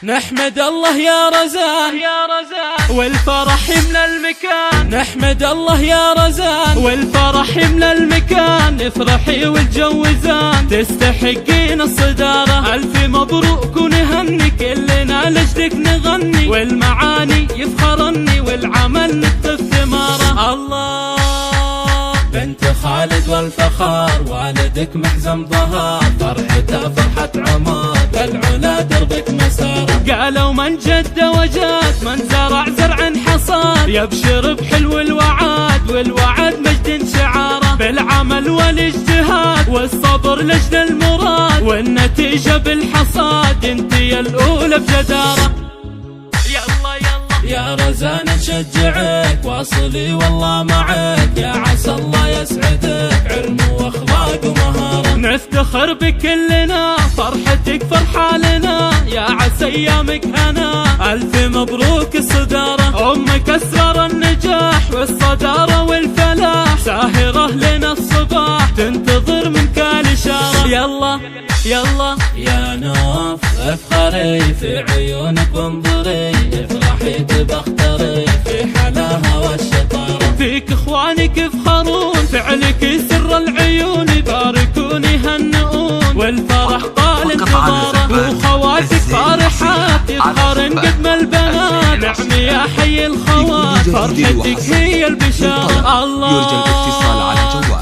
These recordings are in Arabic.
نحمد الله يا رزان والفرح يملى المكان. نحمد الله يا رزان والفرح يملى المكان. افرحي والجوزان تستحقين الصدارة. ألف مبروك ونهني كلنا لجدك نغني. والمعاني يفخرني والعمل نكتب ثماره. الله بنت خالد والفخار والدك محزم ظهر. فرحته فرحة عمر بالعلا دربك مسار. قالوا من جد وجاد من زرع زرع حصاد. يبشر بحلو الوعد والوعد مجد شعاره. بالعمل والاجتهاد والصبر لجل المراد. والنتيجة بالحصاد انتي الأولى بجدارة. يلا يا رزان نشجعك واصلي والله معك. يا عسى الله يسعدك علم واخلاق ومهارة. نفتخر بكلنا فرحتك فرحة لنا. يا عسى ايامك هنا الف مبروك الصدارة. امك اسرار النجاح والصدارة والفلاح. ساهرة لنا الصباح تنتظر منك الاشارة. يلا يا نوف افخري في عيونك وانظري. افرحي تبختري في حلاها والشطارة. فيك اخوانك يفخرون فعلك سر العيون. يباركون يهنئون والفرح طال انتظاره. وخواتك فرحات يفخرن قدم البنات. نعم يا حي الخوات فرحتك هي البشارة. الله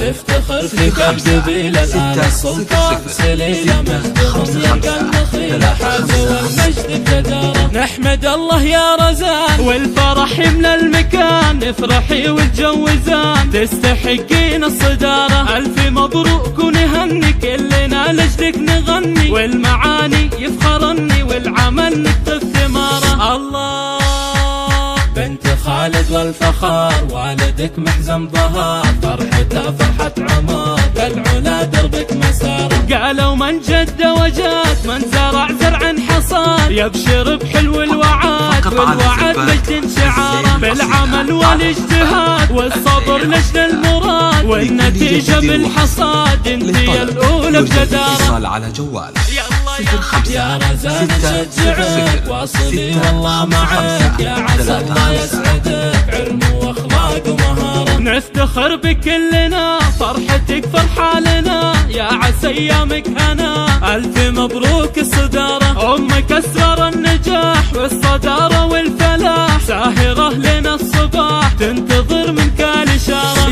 تفتخر في قبيلة الآل السلطان سليلة. مجدهم يلقى النخيل حاجة والمجد بجدارة. نحمد الله يا رزان والفرح يملى المكان. افرحي والجوزان تستحقين الصدارة. ألف مبروك ونهني كلنا لجدك نغني. والمعاني يفخرني والعمل نكتب ثماره. الله بنت خالد والفخار والدك محزم ظهر. فرحته فرحة عمر بالعلا دربك مسار. قالوا من جد وجاد من زرع زرع حصاد. يبشر بحلو الوعد والوعد مجد شعاره. بالعمل والاجتهاد والصبر لجل المراد. والنتيجة بالحصاد انتي الأولى بجدارة. على جوال يا رزان نشجعك واصلي والله معك. يا عسى الله يسعدك علم واخلاق ومهارة. نفتخر بكلنا فرحتك فرحة لنا. يا عسى ايامك هنا الف مبروك الصدارة. امك اسرار النجاح والصدارة والفلاح. ساهرة لنا الصباح تنتظر منك الاشارة.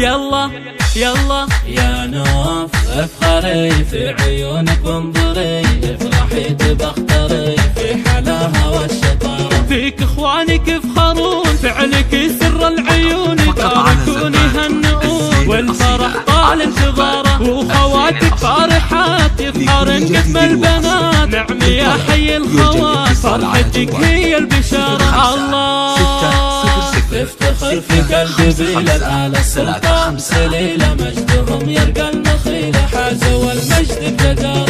يلا يا نوف افخري في عيونك وانظري. افرحي تبختري في حلاها والشطارة. فيك اخوانك يفخرون فعلك سر العيون. يباركون يهنئون والفرح طال انتظاره. وخواتك فرحات يفخرن قدم البنات. نعم يا حي الخوات فرحتك هي البشارة. الله تفتخر في قبيلة الآل السلطان سليلة. مجدهم يرقى النخيل حاجة والمجد بجدارة.